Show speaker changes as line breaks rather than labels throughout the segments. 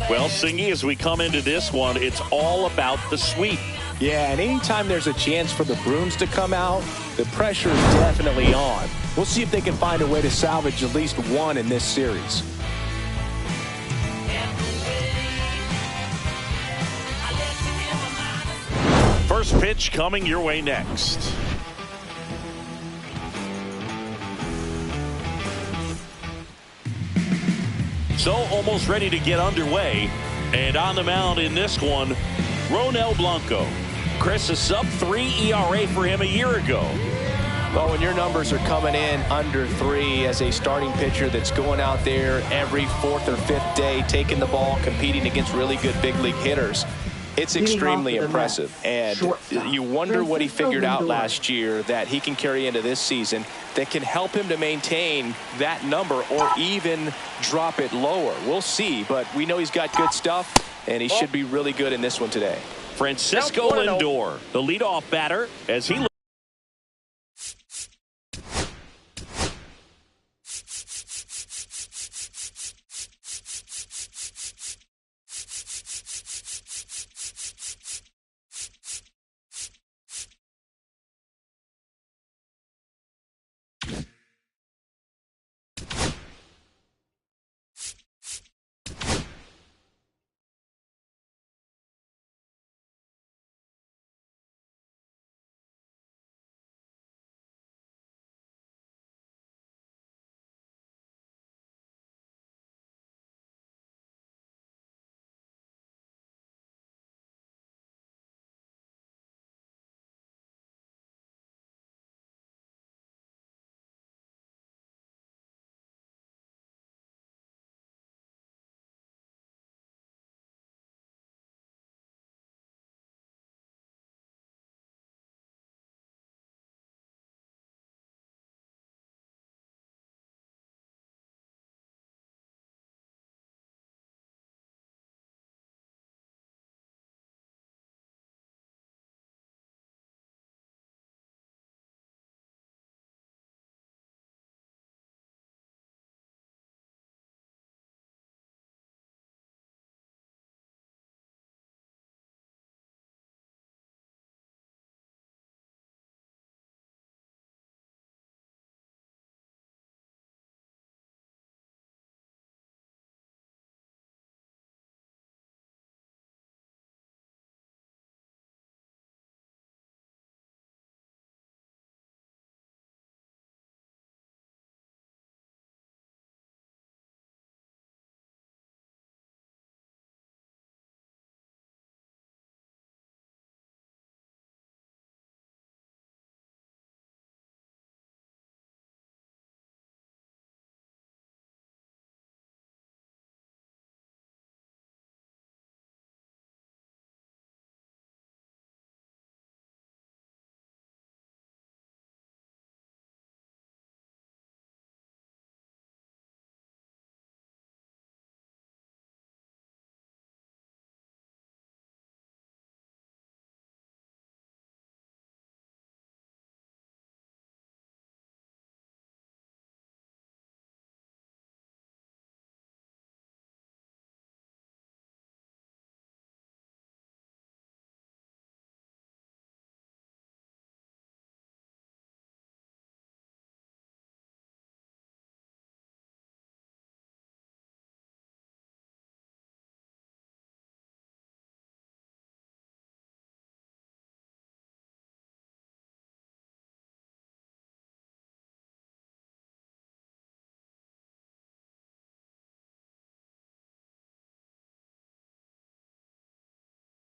Well, Singy, as we come into this one, it's all about the sweep.
Yeah, and anytime there's a chance for the Bruins to come out, the pressure is definitely on. We'll see if they can find a way to salvage at least one in this series.
First pitch coming your way next. So almost ready to get underway. And on the mound in this one, Ronel Blanco. Chris, a sub-3 ERA for him a year ago.
Well, when your numbers are coming in under 3 as a starting pitcher that's going out there every 4th or 5th day, taking the ball, competing against really good big league hitters, it's extremely impressive. And you wonder what he figured out last year that he can carry into this season that can help him to maintain that number or even drop it lower. We'll see, but we know he's got good stuff, and he should be really good in this one today.
Francisco Lindor, the leadoff batter, as he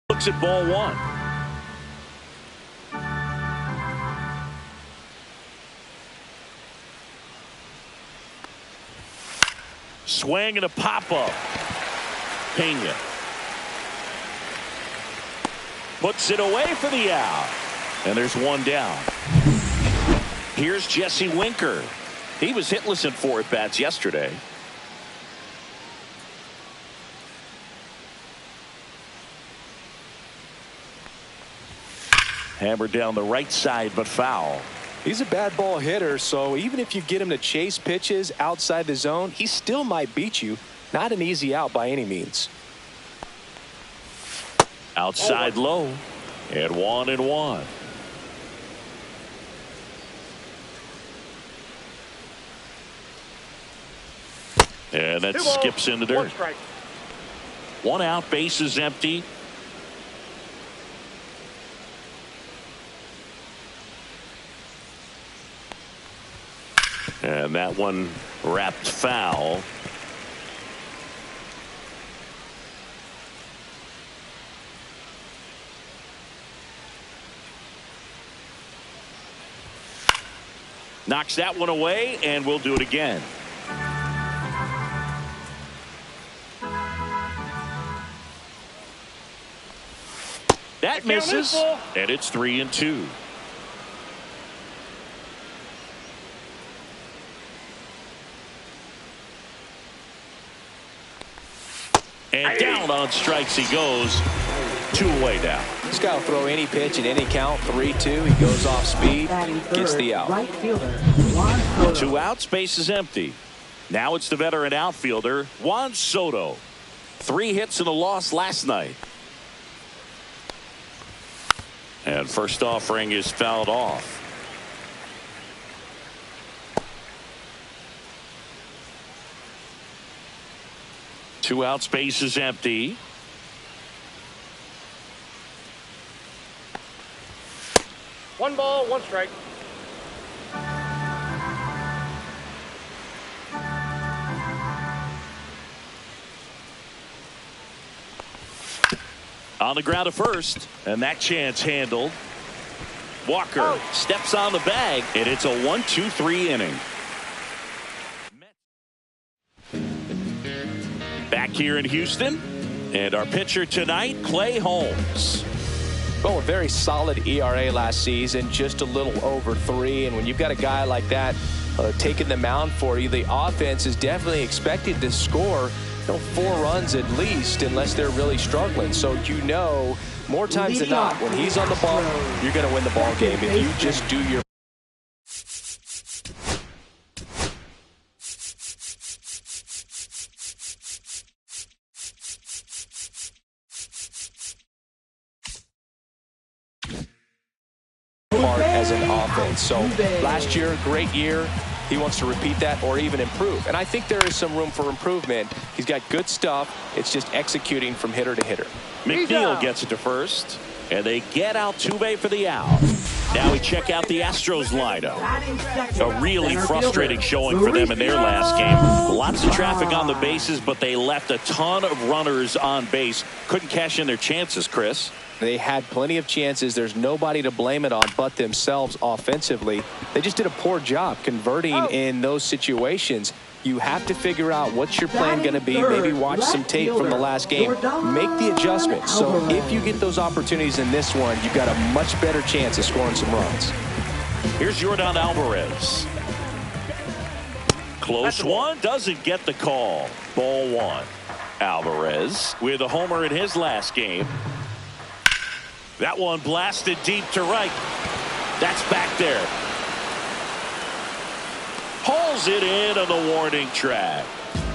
looks at ball one. Swing and a pop-up. Pena puts it away for the out. And there's one down. Here's Jesse Winker. He was hitless in 4 at-bats yesterday. Hammered down the right side, but foul.
He's a bad ball hitter, so even if you get him to chase pitches outside the zone, he still might beat you. Not an easy out by any means.
Outside low, and 1-1. And that skips in the dirt. 1 out, base is empty. And that one wrapped foul. Knocks that one away, and we'll do it again. That misses, and it's 3-2. And down on strikes he goes. 2 away now.
This guy will throw any pitch at any count. 3-2. He goes off speed, gets the out.
Right fielder, Juan Soto.
2 outs, base is empty. Now it's the veteran outfielder, Juan Soto. 3 hits and a loss last night. And first offering is fouled off. Two outs, base is empty.
One ball, 1 strike.
On the ground to first, and that chance handled. Walker steps on the bag, and it's a 1-2-3 inning. Back here in Houston, and our pitcher tonight, Clay Holmes.
Well, a very solid ERA last season, just a little over 3. And when you've got a guy like that taking the mound for you, the offense is definitely expected to score 4 runs at least, unless they're really struggling. So more times than not, when he's on the ball, you're going to win the ball game if you just do your. Part as an offense. So last year, great year. He wants to repeat that or even improve. And I think there is some room for improvement. He's got good stuff. It's just executing from hitter to hitter.
McNeil gets it to first, and they get Altuve for the out. Now we check out the Astros lineup. A really frustrating showing for them in their last game. Lots of traffic on the bases, but they left a ton of runners on base. Couldn't cash in their chances, Chris.
They had plenty of chances. There's nobody to blame it on but themselves offensively. They just did a poor job converting in those situations. You have to figure out what's your plan going to be. Maybe watch some tape from the last game. Make the adjustment. So if you get those opportunities in this one, you've got a much better chance of scoring some runs.
Here's Yordan Alvarez. Close one, doesn't get the call. Ball 1. Alvarez with a homer in his last game. That one blasted deep to right. That's back there. Hauls it in on the warning track.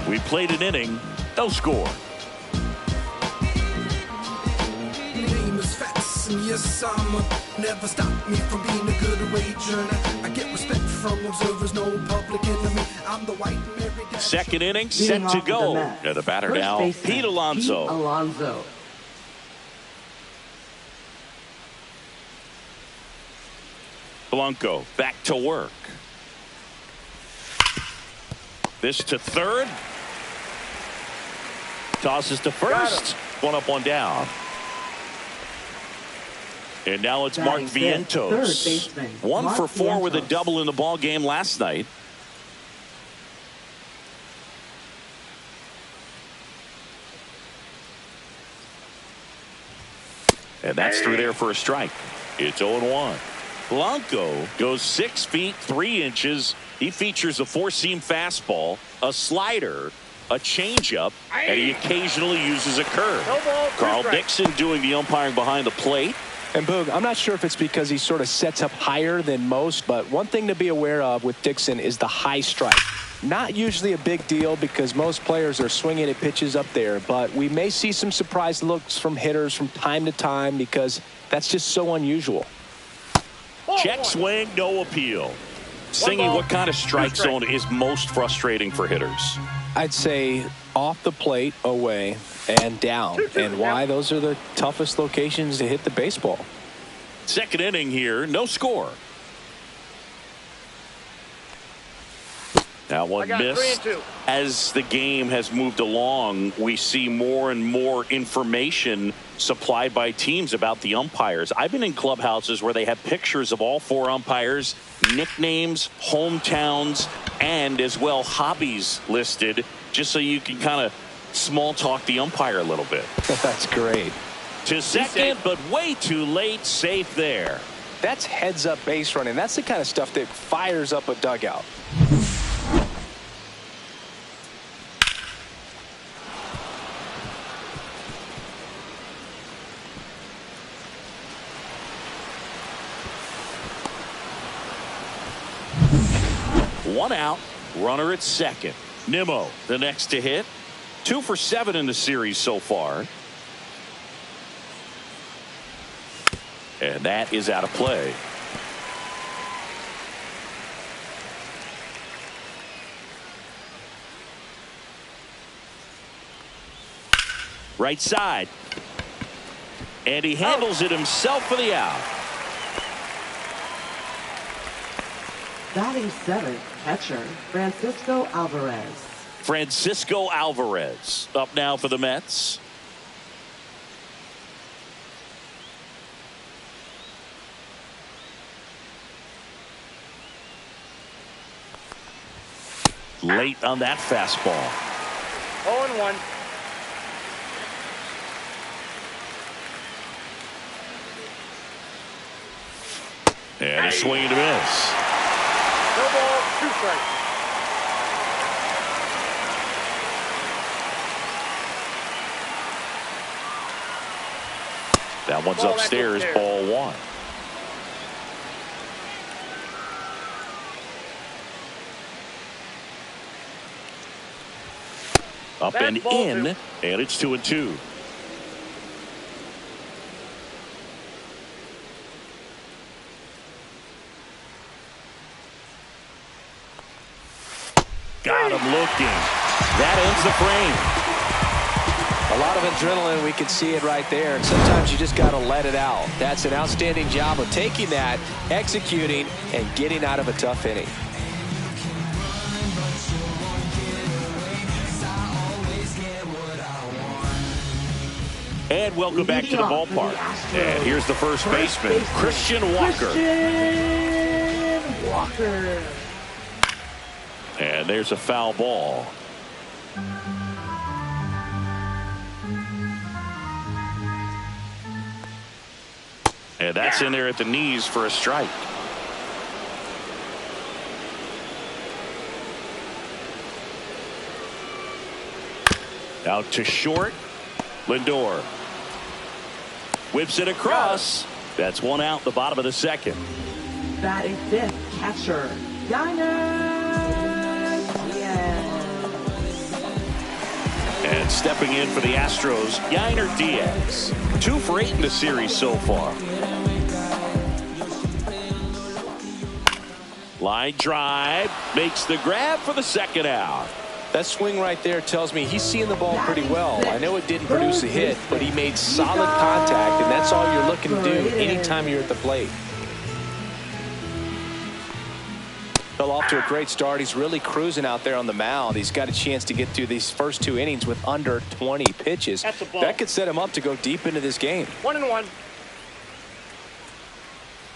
We played an inning, no score.
Yes, never stop me from being a good wager. I get respect from observers, no public enemy. I'm the white Mary.
Second inning set to go. The batter now, Pete Alonso. Blanco back to work. This to third. Tosses to first. 1 up, 1 down. And now it's Mark Vientos. 1 for 4 with a double in the ball game last night. And that's through there for a strike. It's 0-1. Blanco goes 6 feet 3 inches. He features a 4-seam fastball, a slider, a changeup, and he occasionally uses a curve. Carl Dixon doing the umpiring behind the plate.
And Boog, I'm not sure if it's because he sort of sets up higher than most, but one thing to be aware of with Dixon is the high strike. Not usually a big deal because most players are swinging at pitches up there, but we may see some surprise looks from hitters from time to time because that's just so unusual.
Check swing, no appeal. Singy, what kind of strike zone is most frustrating for hitters?
I'd say off the plate, away, and down. And why? Those are the toughest locations to hit the baseball.
Second inning here, no score. That one missed. As the game has moved along, we see more and more information supplied by teams about the umpires. I've been in clubhouses where they have pictures of all 4 umpires, nicknames, hometowns, and as well hobbies listed, just so you can kind of small talk the umpire a little bit.
That's great.
To second, but way too late, safe there.
That's heads up base running. That's the kind of stuff that fires up a dugout.
One out, runner at second. Nimmo, the next to hit. 2 for 7 in the series so far. And that is out of play. Right side. And he handles it himself for the out.
Batting 7th, catcher Francisco Alvarez.
Francisco Alvarez up now for the Mets. Late on that fastball.
0-1.
And a swing and a miss.
No ball, 2 strikes.
That one's upstairs, ball 1. Up and in, and it's 2-2. Got him looking. That ends the frame.
A lot of adrenaline, we can see it right there. And sometimes you just got to let it out. That's an outstanding job of taking that, executing, and getting out of a tough inning.
And welcome back to the ballpark. And here's the first baseman, Christian Walker.
Christian Walker.
And there's a foul ball. And that's in there at the knees for a strike. Out to short. Lindor whips it across. That's 1 out, the bottom of the second.
Batting 5th, catcher Yainer Diaz.
And stepping in for the Astros, Yainer Diaz. 2 for 8 in the series so far. Line drive makes the grab for the second out.
That swing right there tells me he's seeing the ball pretty well. I know it didn't produce a hit, but he made solid contact, and that's all you're looking to do anytime you're at the plate. Fell off to a great start. He's really cruising out there on the mound. He's got a chance to get through these first 2 innings with under 20 pitches. That could set him up to go deep into this game.
1-1.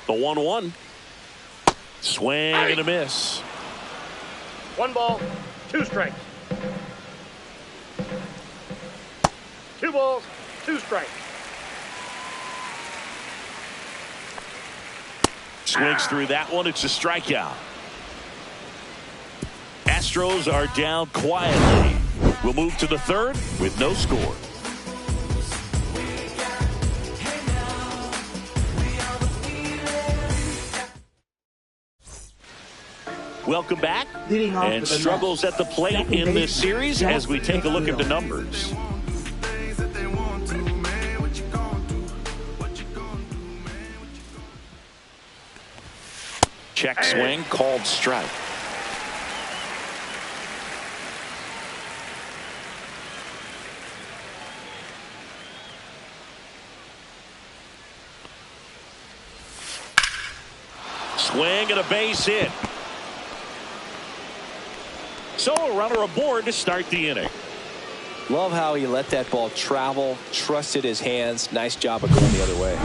The 1-1. Swing and a miss.
1 ball, 2 strikes. 2 balls, 2 strikes.
Swings through that one. It's a strikeout. Astros are down quietly. We'll move to the third with no score. Welcome back.
Leading off
And
with the
struggles
Mets.
at the plate
Second
in this
baseman,
series as we take a look at the
Justin
numbers. Check swing, called strike. Swing and a base hit. So a runner aboard to start the inning.
Love how he let that ball travel, trusted his hands. Nice job of going the other way.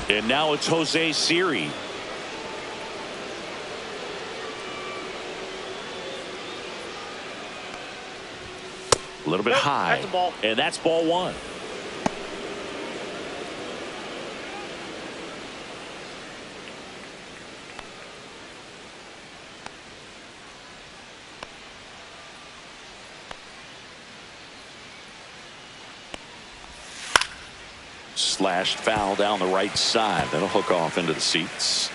And now it's Jose Siri. A little bit high.
That's a ball.
And that's ball one. Slashed foul down the right side. That'll hook off into the seats.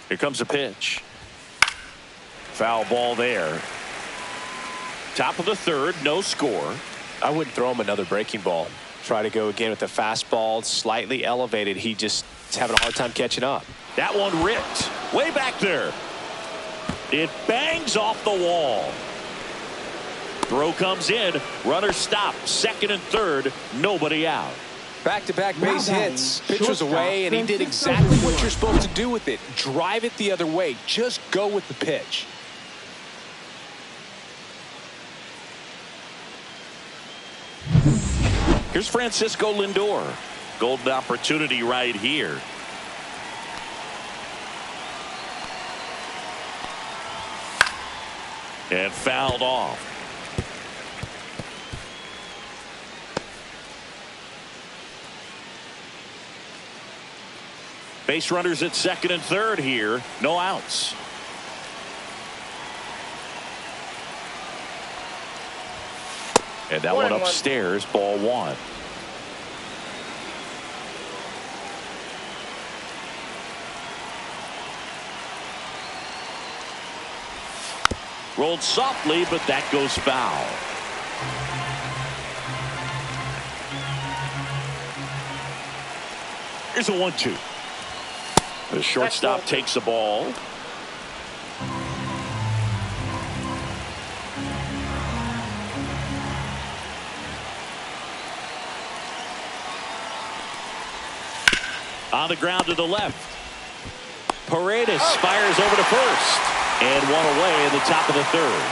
Here comes a pitch. Foul ball there. Top of the third, no score.
I wouldn't throw him another breaking ball. Try to go again with the fastball, slightly elevated. He just is having a hard time catching up.
That one ripped way back there. It bangs off the wall. Throw comes in. Runner stopped. Second and third. Nobody out.
Back-to-back
Now
base
batting,
hits. Pitch was
shortstop,
away, and he did
Francisco
exactly what
Lindor.
you're supposed to do with it. Drive it the other way. Just go with the pitch.
Here's Francisco Lindor. Golden opportunity right here. And fouled off. Base runners at second and third here. No outs. And that one
1-1.
upstairs, ball one. Rolled softly, but that goes foul. Here's a 1-2. The shortstop takes the ball. On the ground to the left. Paredes fires over to first. And one away in the top of the third.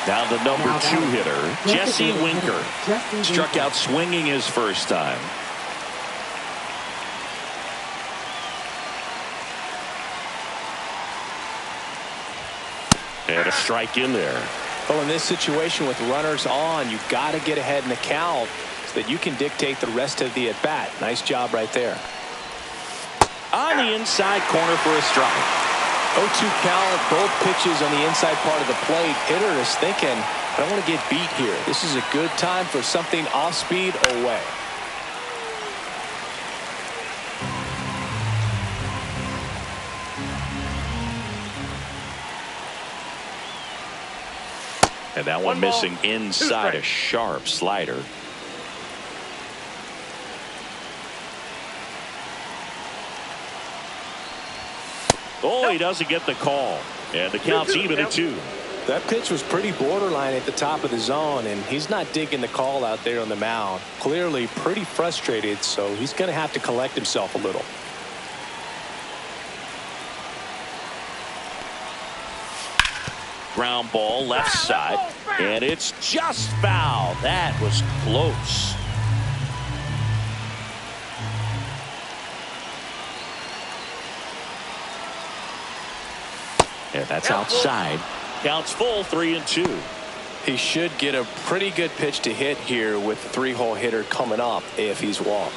Now the number
Now
two
batting,
hitter,
Jesse
Jesse Winker.
Jesse
Struck
Winker.
out swinging his first time. And a strike in there.
Well, in this situation with runners on, you've got to get ahead in the count so that you can dictate the rest of the at-bat. Nice job right there.
On the inside corner for a strike.
0-2 count, both pitches on the inside part of the plate. Hitter is thinking, I don't want to get beat here. This is a good time for something off speed away.
And that one
One ball,
missing
two
inside a
strikes.
sharp slider. Oh, he doesn't get the call. And the count's even at 2.
That pitch was pretty borderline at the top of the zone, and he's not digging the call out there on the mound. Clearly pretty frustrated, so he's going to have to collect himself a little.
Ground ball left side. And it's just foul. That was close. And that's outside. Counts full, 3-2.
He should get a pretty good pitch to hit here with the three-hole hitter coming up if he's walked.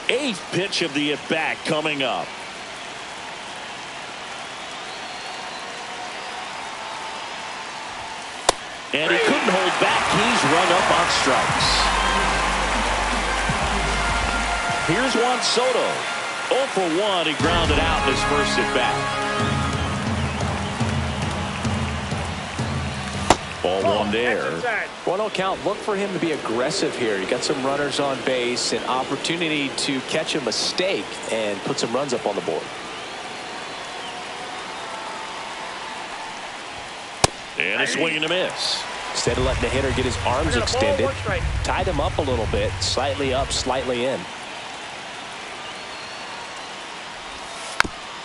8th pitch of the at-bat coming up. And he couldn't hold back. He's run up on strikes. Here's Juan Soto. 0 for 1. He grounded out in his first at bat. Ball one there.
1-0 count. Look for him to be aggressive here. You got some runners on base, an opportunity to catch a mistake and put some runs up on the board.
And a swing and a miss.
Instead of letting the hitter get his arms extended, tied him up a little bit, slightly up, slightly in.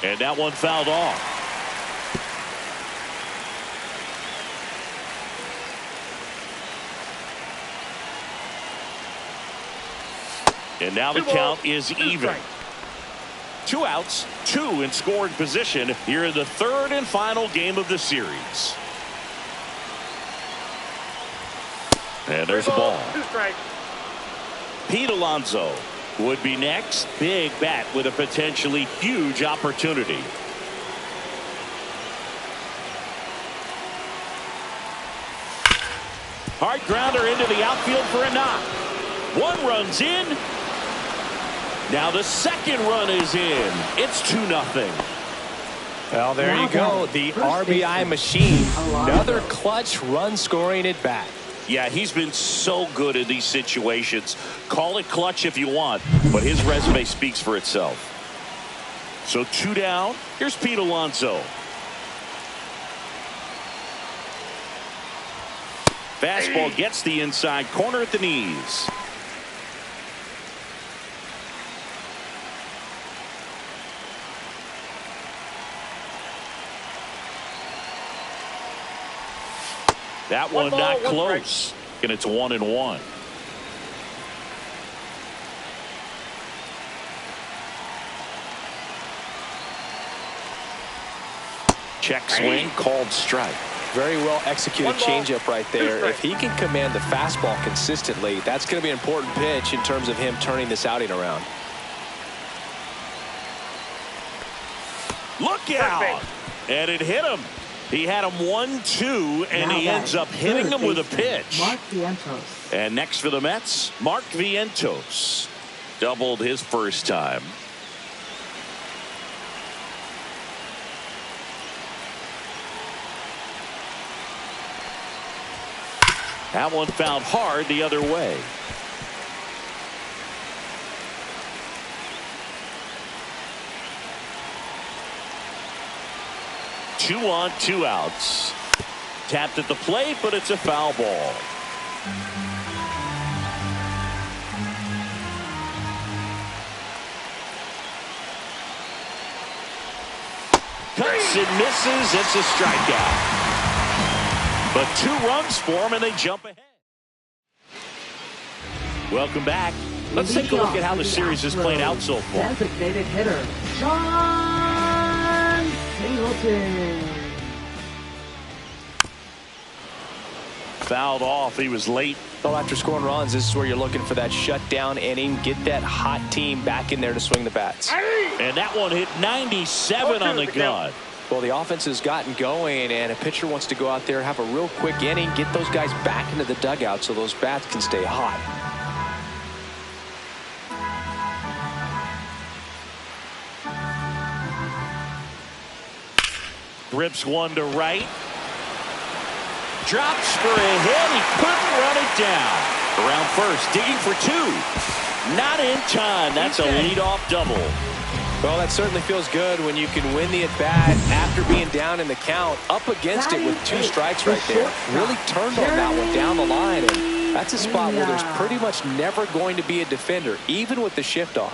And that one fouled off. And now the count is even. 2 outs, 2 in scoring position here in the third and final game of the series. And there's the ball.
2 strikes.
Pete Alonso would be next. Big bat with a potentially huge opportunity. Hard grounder into the outfield for a knock. 1 run's in. Now the second run is in. It's 2-0.
Well, there you go. The RBI machine. Another clutch run scoring at bat.
Yeah, he's been so good in these situations. Call it clutch if you want, but his resume speaks for itself. So 2 down. Here's Pete Alonso. Fastball gets the inside corner at the knees. That one not close. And it's 1-1. Check swing, called strike.
Very well executed changeup right there. If he can command the fastball consistently, that's going to be an important pitch in terms of him turning this outing around.
Look out! And it hit him. He had him 1-2, and he ends up hitting him with a pitch.
Mark Vientos.
And next for the Mets, Mark Vientos. Doubled his first time. That one fouled hard the other way. Two on, 2 outs. Tapped at the plate, but it's a foul ball. Cuts and misses. It's a strikeout. But 2 runs for him, and they jump ahead. Welcome back. Let's take a look at how the series has played out so far.
Designated hitter, John Singleton.
Fouled off. He was late.
Well, after scoring runs, this is where you're looking for that shutdown inning. Get that hot team back in there to swing the bats.
And that one hit 97 on the gun.
Well, the offense has gotten going, and a pitcher wants to go out there, have a real quick inning, get those guys back into the dugout so those bats can stay hot.
Rips one to right. Drops for a hit. He couldn't run it down. Around first, digging for 2. Not in time. That's a leadoff double.
Well, that certainly feels good when you can win the at-bat after being down in the count, up against it with 2 strikes right there. Really turned on that one down the line, and that's a spot where there's pretty much never going to be a defender, even with the shift on.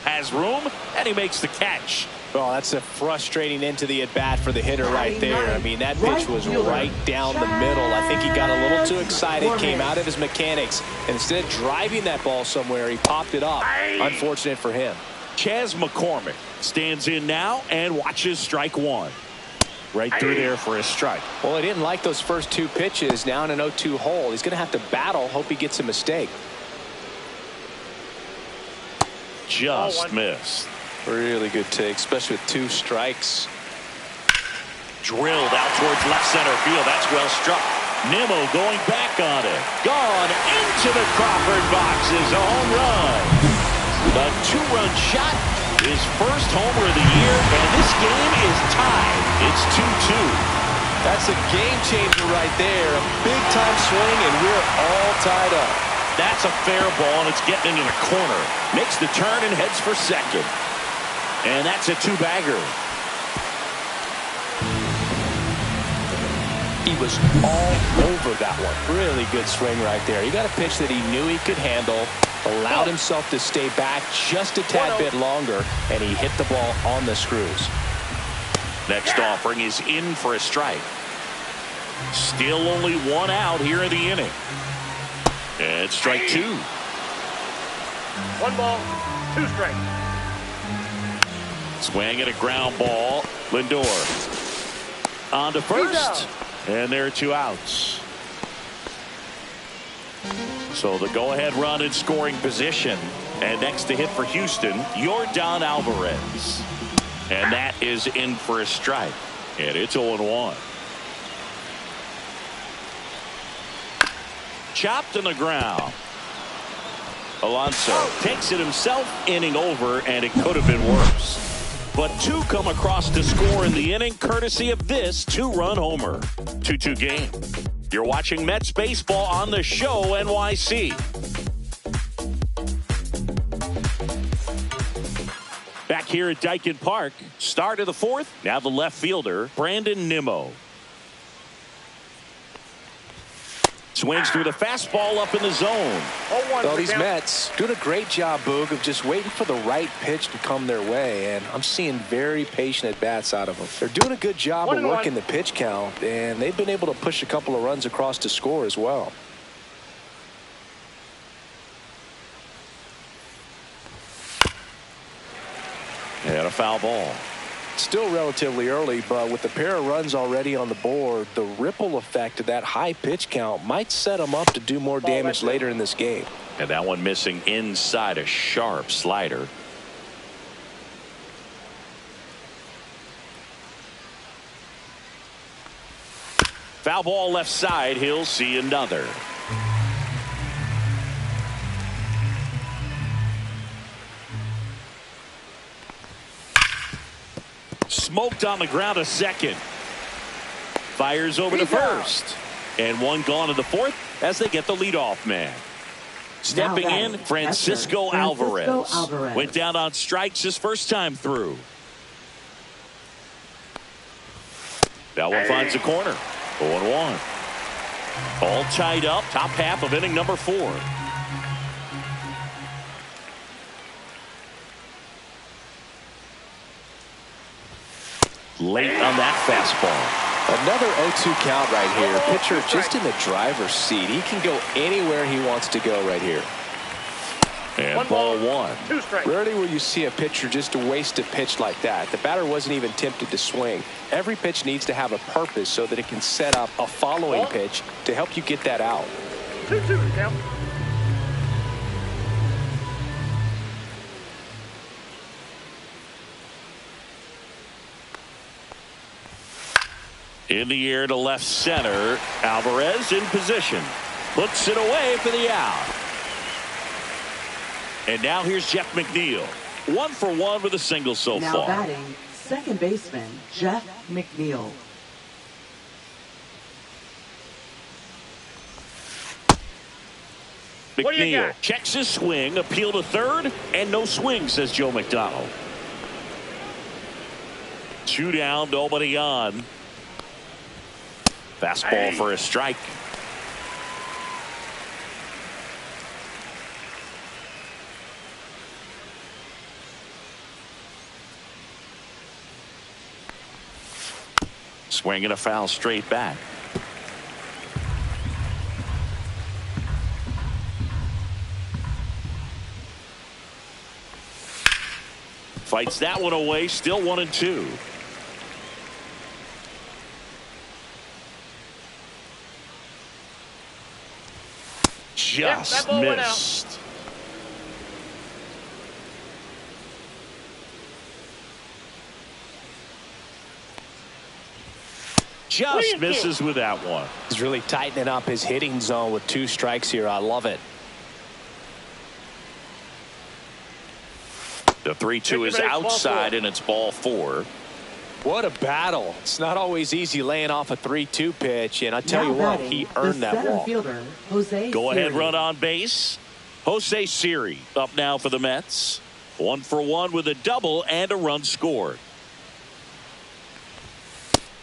Has room, and he makes the catch.
Well, that's a frustrating end to the at-bat for the hitter right there. I mean, that pitch was right down the middle. I think he got a little too excited, came out of his mechanics, and instead of driving that ball somewhere, he popped it up. Unfortunate for him.
Chas McCormick stands in now and watches strike 1. Right through there for a strike.
Well, he didn't like those first 2 pitches. Now in an 0-2 hole. He's going to have to battle. Hope he gets a mistake.
Just missed.
Really good take, especially with 2 strikes.
Drilled out towards left center field. That's well struck. Nimmo going back on it. Gone into the Crawford box is a home run. The two-run shot, his first homer of the year, and this game is tied. It's 2-2.
That's a game changer right there. A big-time swing, and we're all tied up.
That's a fair ball, and it's getting into the corner. Makes the turn and heads for second. And that's a two-bagger.
He was all over that one. Really good swing right there. He got a pitch that he knew he could handle, allowed himself to stay back just a tad bit longer, and he hit the ball on the screws.
Next offering is in for a strike. Still only one out here in the inning. And strike two.
1 ball, 2 strikes.
Swing at a ground ball. Lindor on to first. And there are 2 outs. So the go-ahead run in scoring position. And next to hit for Houston, Yordan Alvarez. And that is in for a strike. And it's 0-1. Chopped on the ground. Alonso takes it himself, inning over, and it could have been worse. But 2 come across to score in the inning, courtesy of this 2-run homer. 2-2 game. You're watching Mets baseball on the show NYC. Back here at Daikin Park, start of the 4th. Now the left fielder, Brandon Nimmo. Swings through the fastball up in the zone.
Well, these Mets doing a great job, Boog, of just waiting for the right pitch to come their way, and I'm seeing very patient at-bats out of them. They're doing a good job of working the pitch count, and they've been able to push a couple of runs across to score as well.
And a foul ball.
Still relatively early, but with a pair of runs already on the board, the ripple effect of that high pitch count might set them up to do more damage later in this game.
And that one missing inside a sharp slider. Foul ball left side. He'll see another. Smoked on the ground to second. Fires over to first. And one gone to the 4th as they get the leadoff man. Stepping in, Francisco Alvarez. Went down on strikes his first time through. That one finds the corner. 0-1. All tied up. Top half of inning number 4. Late on that fastball.
Another 0-2 count right here. Pitcher just in the driver's seat. He can go anywhere he wants to go right here.
And ball 1.
2 strikes.
Rarely will you see a pitcher just waste a pitch like that. The batter wasn't even tempted to swing. Every pitch needs to have a purpose so that it can set up a following pitch to help you get that out.
2-2 count.
In the air to left center. Alvarez in position. Puts it away for the out. And now here's Jeff McNeil. 1 for 1 with a single so
now
far.
Batting, second baseman, Jeff McNeil.
McNeil checks his swing. Appeal to third. And no swing, says Joe McDonald. 2 down, nobody on. Fastball for a strike. Swing and a foul straight back. Fights that one away. Still 1-2. Just missed. just misses with that one.
He's really tightening up his hitting zone with 2 strikes here. I love it.
The 3-2 is outside, and it's ball 4.
What a battle. It's not always easy laying off a 3-2 pitch, and I tell you what, he earned that walk.
Go ahead, run on base. Jose Siri up now for the Mets. 1 for 1 with a double and a run scored.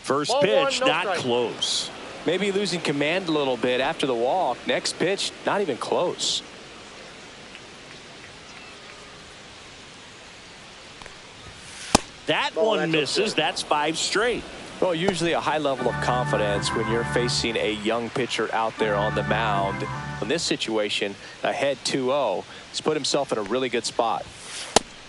First pitch, not close.
Maybe losing command a little bit after the walk. Next pitch, not even close.
That one misses. That's 5 straight.
Well, usually a high level of confidence when you're facing a young pitcher out there on the mound. In this situation, ahead 2-0, he's put himself in a really good spot.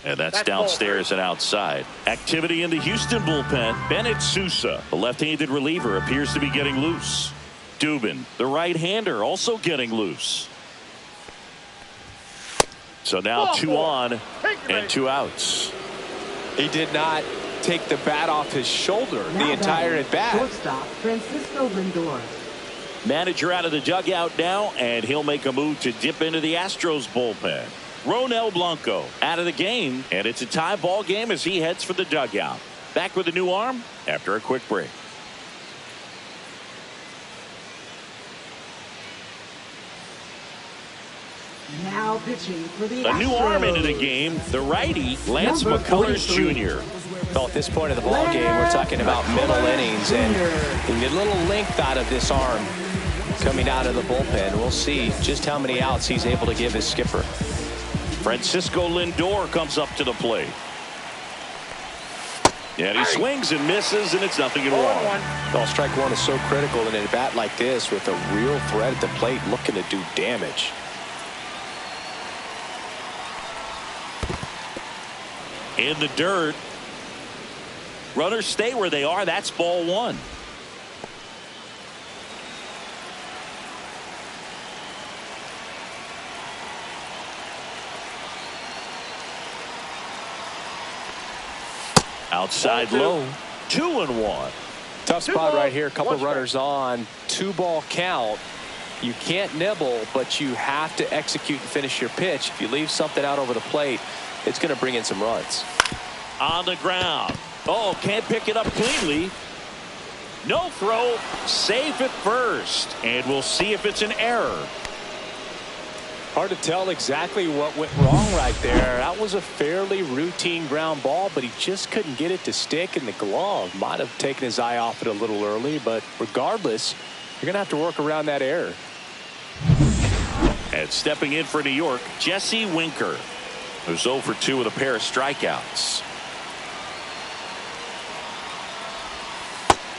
And that's downstairs and outside. Activity in the Houston bullpen. Bennett Sousa, the left-handed reliever, appears to be getting loose. Dubin, the right-hander, also getting loose. So now 2 on and 2 outs.
He did not take the bat off his shoulder the entire at bat.
Shortstop Francisco Lindor.
Manager out of the dugout now, and he'll make a move to dip into the Astros bullpen. Ronel Blanco out of the game, and it's a tie ball game as he heads for the dugout. Back with a new arm after a quick break.
Now pitching for the
A new
Astros.
arm into the game, the righty, Lance McCullers Jr.
Well, at this point of the ball game, we're talking about middle innings, and a little length out of this arm coming out of the bullpen. We'll see just how many outs he's able to give his skipper.
Francisco Lindor comes up to the plate. And he swings and misses, and it's 0-1.
Well, strike one is so critical in a bat like this with a real threat at the plate looking to do damage.
In the dirt. Runners stay where they are. That's ball 1. Outside low. 2-1.
Tough spot right here. A couple of runners on. 2-ball count. You can't nibble, but you have to execute and finish your pitch. If you leave something out over the plate, it's going to bring in some runs.
On the ground. Oh, can't pick it up cleanly. No throw. Safe at first. And we'll see if it's an error.
Hard to tell exactly what went wrong right there. That was a fairly routine ground ball, but he just couldn't get it to stick in the glove. Might have taken his eye off it a little early, but regardless, you're going to have to work around that error.
And stepping in for New York, Jesse Winker, who's 0 for 2 with a pair of strikeouts.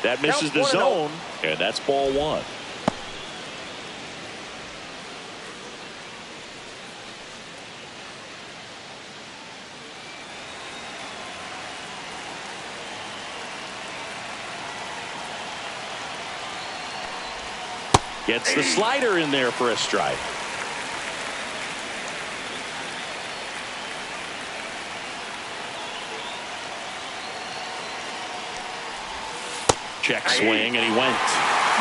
That misses the zone, and that's ball 1. Gets the slider in there for a strike. Check swing, and he went.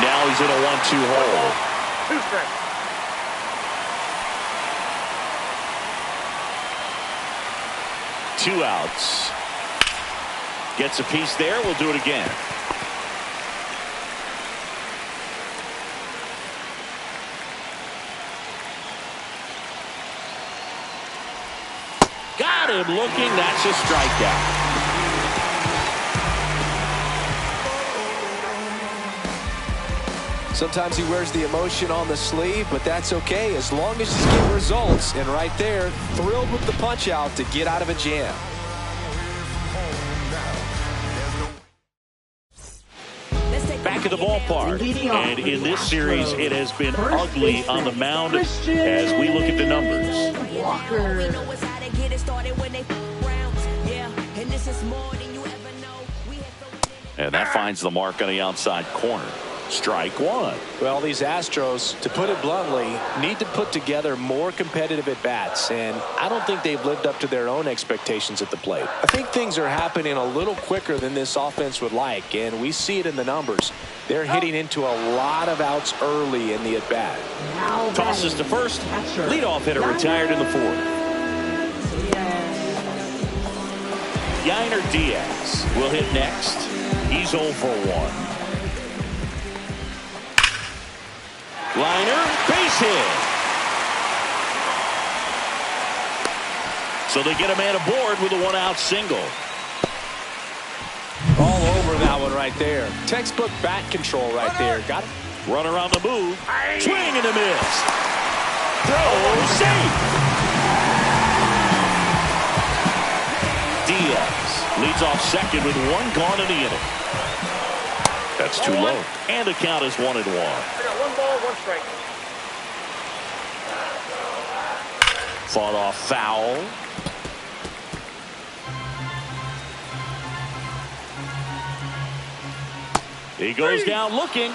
Now he's in a 1-2 hole.
2 strikes.
Two outs. Gets a piece there. We'll do it again. Got him looking. That's a strikeout.
Sometimes he wears the emotion on the sleeve, but that's okay as long as he's getting results. And right there, thrilled with the punch out to get out of a jam.
Back at the ballpark, and in this series it has been ugly on the mound as we look at the numbers.
Walker.
And that finds the mark on the outside corner. Strike one.
Well, these Astros, to put it bluntly, need to put together more competitive at-bats, and I don't think they've lived up to their own expectations at the plate. I think things are happening a little quicker than this offense would like, and we see it in the numbers. They're hitting into a lot of outs early in the at-bat.
Tosses to first. Leadoff hitter retired in the fourth. Yainer Diaz will hit next. He's 0 for 1. Liner, base hit. So they get a man aboard with a 1-out single.
All over that one right there. Textbook bat control right there. Got it.
Runner on the move. Swing and a miss. Throw safe. Diaz leads off second with 1 gone in the inning. That's too low. And the count is 1-1.
I got 1 ball, 1 strike.
Fought off foul. He goes down looking.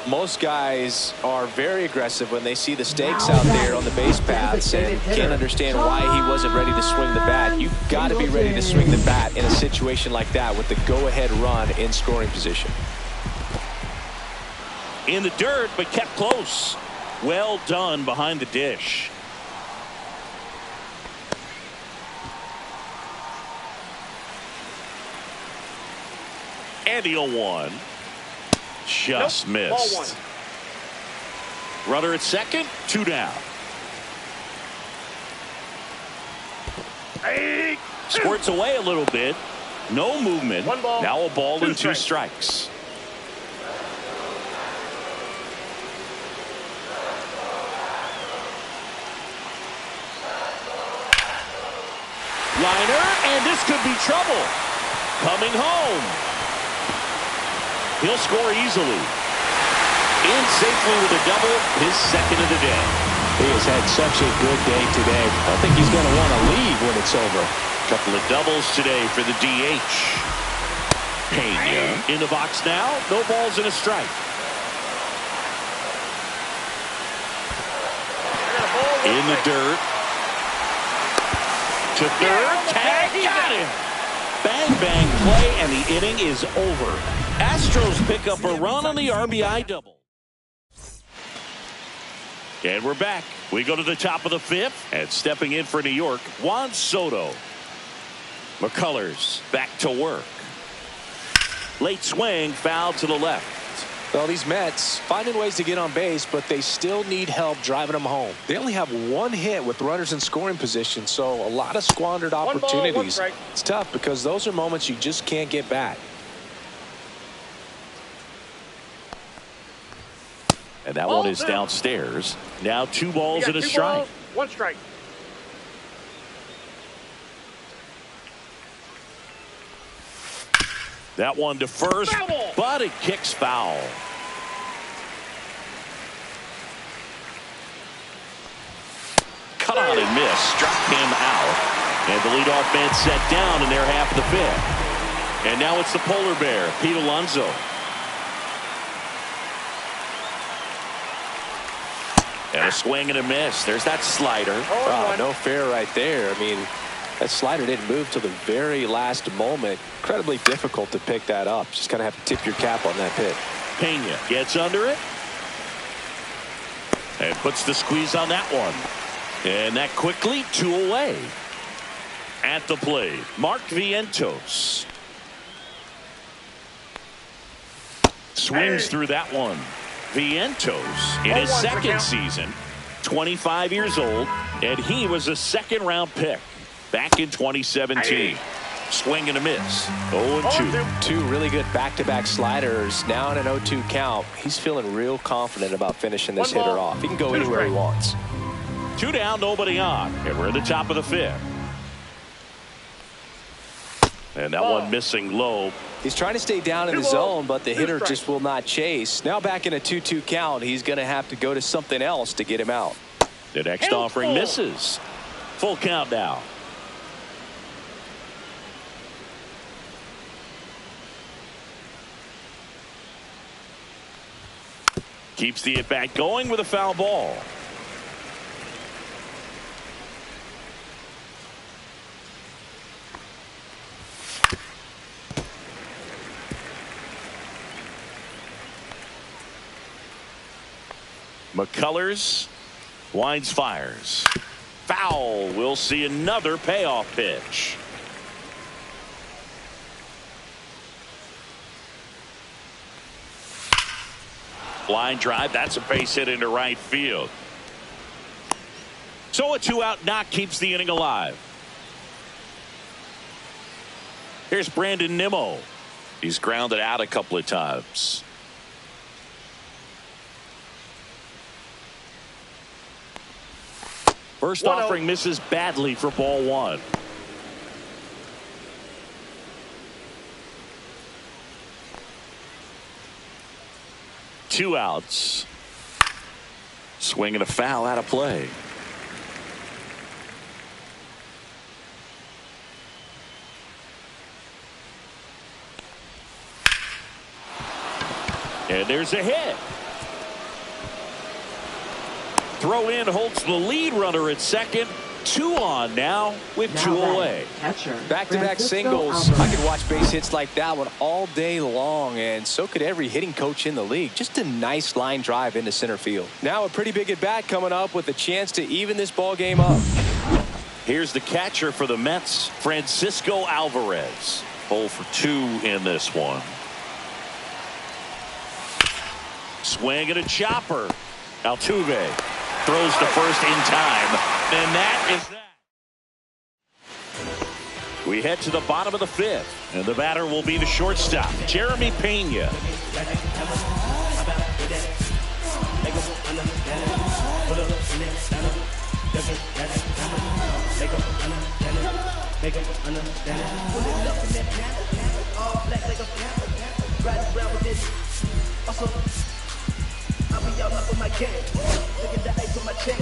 Most guys are very aggressive when they see the stakes out there on the base paths and can't understand why he wasn't ready to swing the bat. You've got to be ready to swing the bat in a situation like that with the go-ahead run in scoring position.
In the dirt, but kept close. Well done behind the dish. And the 0-1. Just missed. Runner at second, 2 down. Squirts away a little bit. No movement.
1 ball,
now a ball
2
and 2
strikes.
strikes. Liner, and this could be trouble. Coming home. He'll score easily. In safely with a double, his second of the day.
He has had such a good day today. I think he's going to want to leave when it's over.
Couple of doubles today for the DH. Pena in the box now. No balls and a strike. In the dirt. To third. Tag. Got him. Bang, bang play, and the inning is over. Astros pick up a run on the RBI double. And we're back. We go to the top of the 5th, and stepping in for New York, Juan Soto. McCullers back to work. Late swing, foul to the left.
Well, these Mets finding ways to get on base, but they still need help driving them home. They only have 1 hit with runners in scoring position, so a lot of squandered
1 ball, 1
opportunities.
strike.
It's tough because those are moments you just can't get back.
And that one is downstairs. Now 2 balls and a
2
strike.
balls, 1 strike.
That one to first, but it kicks foul. Cut on and miss, struck him out. And the leadoff man set down in their half of the 5th. And now it's the polar bear, Pete Alonso. And a swing and a miss. There's that slider.
Oh, no fair right there. I mean, that slider didn't move till the very last moment. Incredibly difficult to pick that up. Just kind of have to tip your cap on that pitch.
Pena gets under it. And puts the squeeze on that one. And that quickly 2 away. At the plate, Mark Vientos. Swings through that one. Vientos in his 2nd season, 25 years old, and he was a 2nd-round pick back in 2017. Swing and a miss. 0-2.
2 really good back-to-back sliders. Now in an 0-2 count. He's feeling real confident about finishing this hitter off. He can go anywhere he wants.
2 down, nobody on, and we're in the top of the 5th. And that one missing low.
He's trying to stay down in the zone, but the hitter just will not chase. Now back in a 2-2 count, he's going to have to go to something else to get him out.
The next offering misses. Full count now. Keeps the at-bat going with a foul ball. McCullers winds, fires. Foul. We'll see another payoff pitch. Line drive. That's a base hit into right field. So a 2-out knock keeps the inning alive. Here's Brandon Nimmo. He's grounded out a couple of times. First offering misses badly for ball one. Two outs. Swing and a foul out of play. And there's a hit. Throw in holds the lead runner at second. 2 on now with 2 away.
Back-to-back singles. I could watch base hits like that one all day long, and so could every hitting coach in the league. Just a nice line drive into center field. Now a pretty big at-bat coming up with a chance to even this ball game up.
Here's the catcher for the Mets, Francisco Alvarez. 0 for 2 in this one. Swing and a chopper. Altuve throws to first in time, and that is that. We head to the bottom of the 5th, and the batter will be the shortstop, Jeremy Pena.
I'll be all up on my game. Look at the ice on my chain.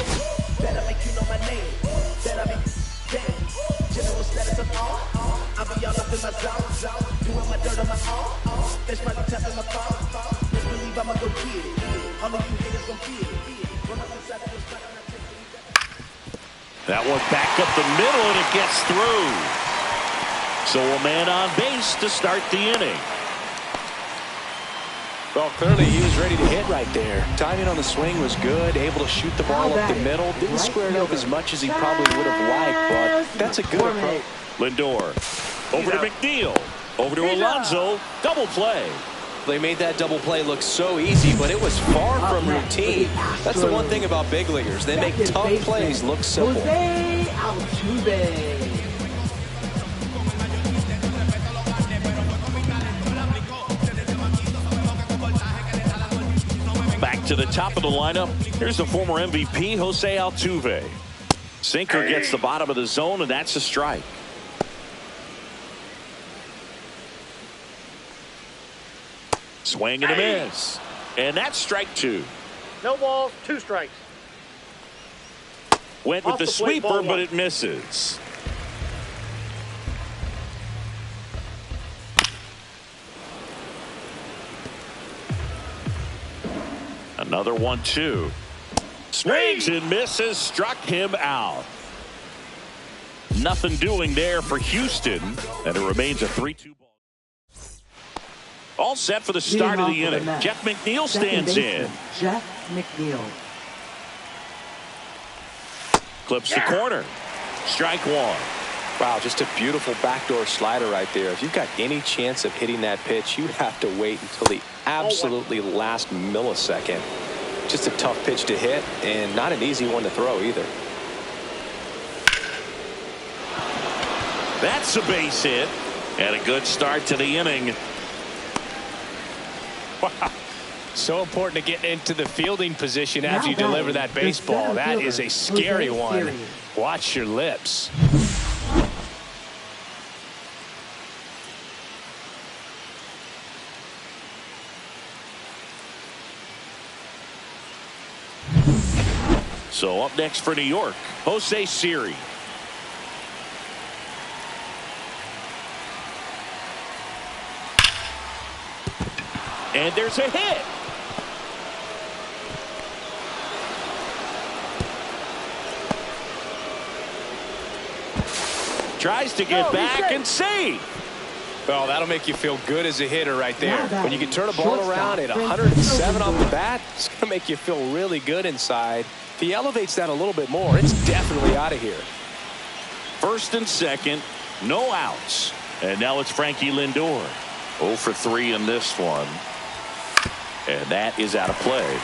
Better make you know my name. Better be damn. General status of all. I'll be all up in my zone. Doing my dirt on my own. That's my top in my phone. Just believe I'ma go get it. All of you haters gon' feel it. Run up inside of this spot and I take it.
That one back up the middle, and it gets through. So a man on base to start the inning.
Well, clearly he was ready to hit right there. Timing on the swing was good, able to shoot the ball up the middle. Didn't square it up as much as he probably would have liked, but that's a good approach.
Lindor over to McNeil, over to Alonso, double play.
They made that double play look so easy, but it was far from routine. That's the one thing about big leaguers. They make tough plays look simple.
Jose Altuve.
Back to the top of the lineup. Here's the former MVP, Jose Altuve. Sinker gets the bottom of the zone, and that's a strike. Swing and a miss. And that's strike 2.
No balls, 2 strikes.
Went with
Off
the
the plate,
sweeper,
ball
but
1.
it misses. Another 1-2. Swings and misses. Struck him out. Nothing doing there for Houston, and it remains a 3-2 ball. All set for the start of the inning. Jeff McNeil stands in.
Jeff McNeil.
Clips the corner. Strike 1.
Wow, just a beautiful backdoor slider right there. If you've got any chance of hitting that pitch, you have to wait until the absolutely last millisecond. Just a tough pitch to hit, and not an easy one to throw either.
That's a base hit, and a good start to the inning.
Wow. So important to get into the fielding position after you deliver that baseball. That is a scary one. Watch your lips.
So up next for New York, Jose Siri. And there's a hit. Tries to get back and save.
Well, that'll make you feel good as a hitter right there. When you can turn a ball around at 107 off the bat, it's going to make you feel really good inside. If he elevates that a little bit more, it's definitely out of here.
First and second, no outs. And now it's Frankie Lindor. 0 for 3 in this one. And that is out of play.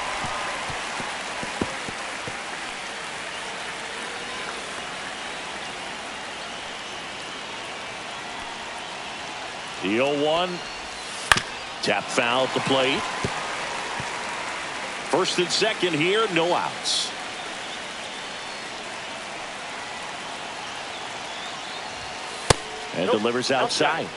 The 0-1. Tap foul at the plate. First and second here, no outs. And delivers outside.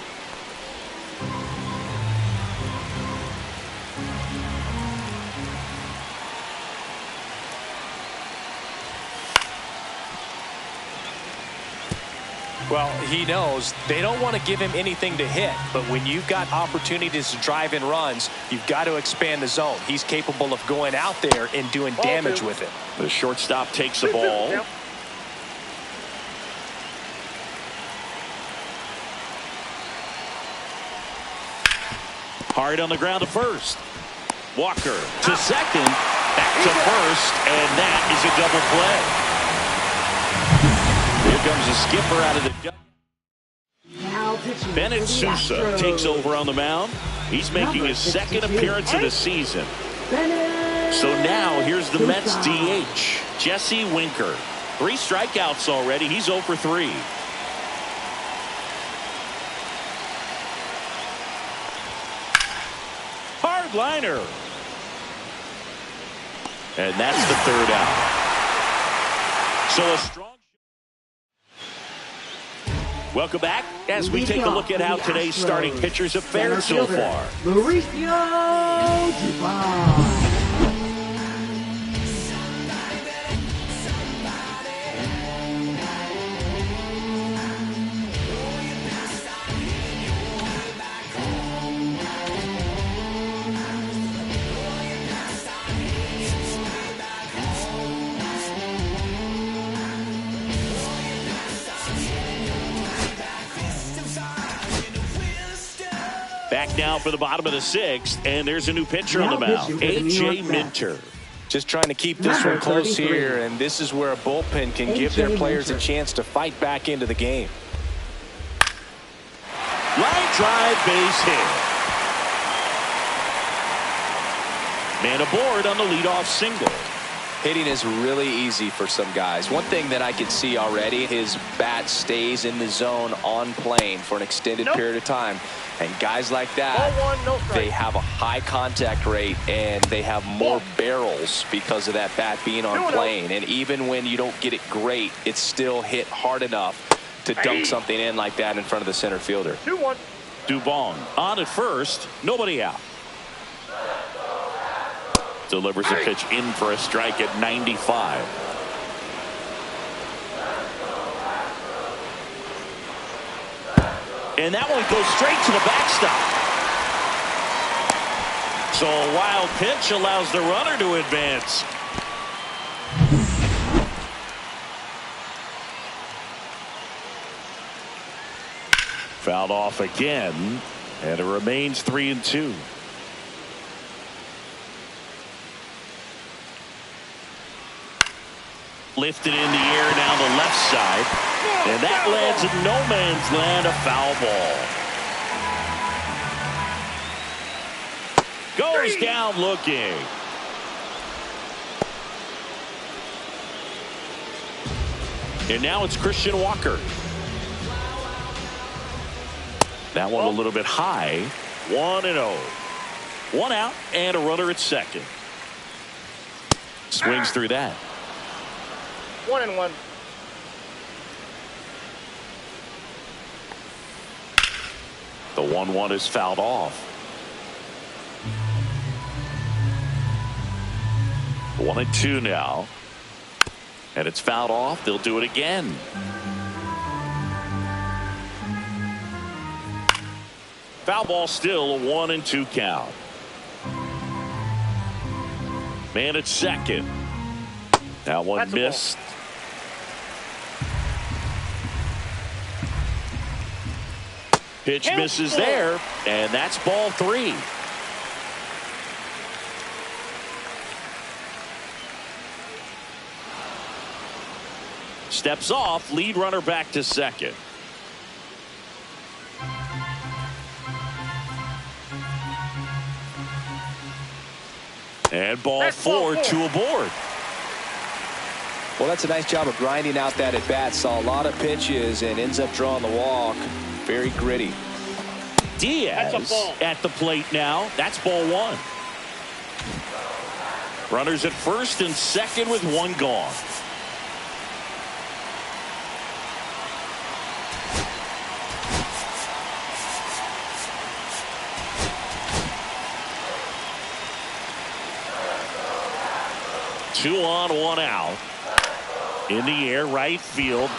Well, he knows they don't want to give him anything to hit, but when you've got opportunities to drive in runs, you've got to expand the zone. He's capable of going out there and doing damage with it.
The shortstop takes the ball. Hard on the ground to first. Walker to second, back to first, and that is a double play. Here comes the skipper out of the Bennett Sousa takes over on the mound. He's making his second appearance of the season. So now here's the Mets DH, Jesse Winker. 3 strikeouts already. He's 0 for 3. Hard liner. And that's the 3rd out. So a strong. Welcome back as we take a look at how today's starting pitchers have fared so far.
Mauricio Dubon.
Back now for the bottom of the 6th, and there's a new pitcher on the mound, A.J. Minter.
Just trying to keep this one close here, and this is where a bullpen can give their players a chance to fight back into the game.
Line drive, base hit. Man aboard on the leadoff single.
Hitting is really easy for some guys. One thing that I can see already, his bat stays in the zone on plane for an extended period of time. And guys like that, they have a high contact rate and they have more barrels because of that bat being on plane. And even when you don't get it great, it's still hit hard enough to dunk something in like that in front of the center fielder.
2-1.
Dubon on at first, nobody out. Delivers a pitch in for a strike at 95. And that one goes straight to the backstop. So a wild pitch allows the runner to advance. Fouled off again, and it remains 3-2. Lifted in the air down the left side, and that lands in no man's land, a foul ball. Goes down looking. And now it's Christian Walker. That one a little bit high. 1-0. 1 out and a runner at second. Swings through that.
1-1.
The 1-1 is fouled off. 1-2 now. And it's fouled off. They'll do it again. Foul ball still, a 1-2 count. Man at second. That one missed. Pitch misses there, and that's ball 3. Steps off, lead runner back to second. And ball 4, 2 aboard.
Well, that's a nice job of grinding out that at bat. Saw a lot of pitches and ends up drawing the walk. Very gritty.
Diaz at the plate now. That's ball 1. Runners at first and second with 1 gone. Two on, 1 out. In the air, right field.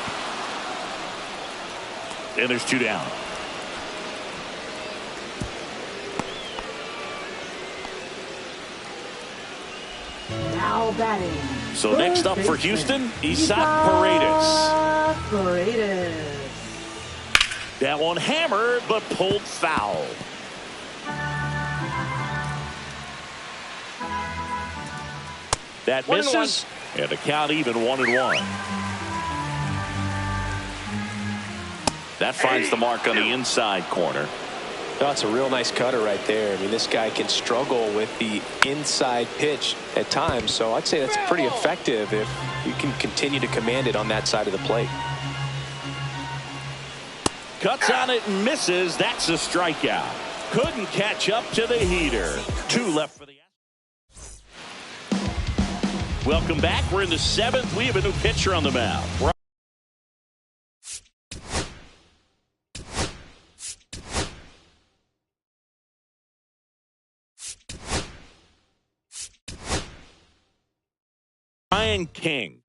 And there's 2 down.
Now batting.
So next up for Houston, Isaac Paredes.
Paredes.
That one hammered, but pulled foul. That misses, and the count even 1-1. That finds the mark on the inside corner.
That's a real nice cutter right there. I mean, this guy can struggle with the inside pitch at times, so I'd say that's pretty effective if you can continue to command it on that side of the plate.
Cuts on it and misses. That's a strikeout. Couldn't catch up to the heater. 2 left for the. Welcome back. We're in the 7th. We have a new pitcher on the mound. Brian King.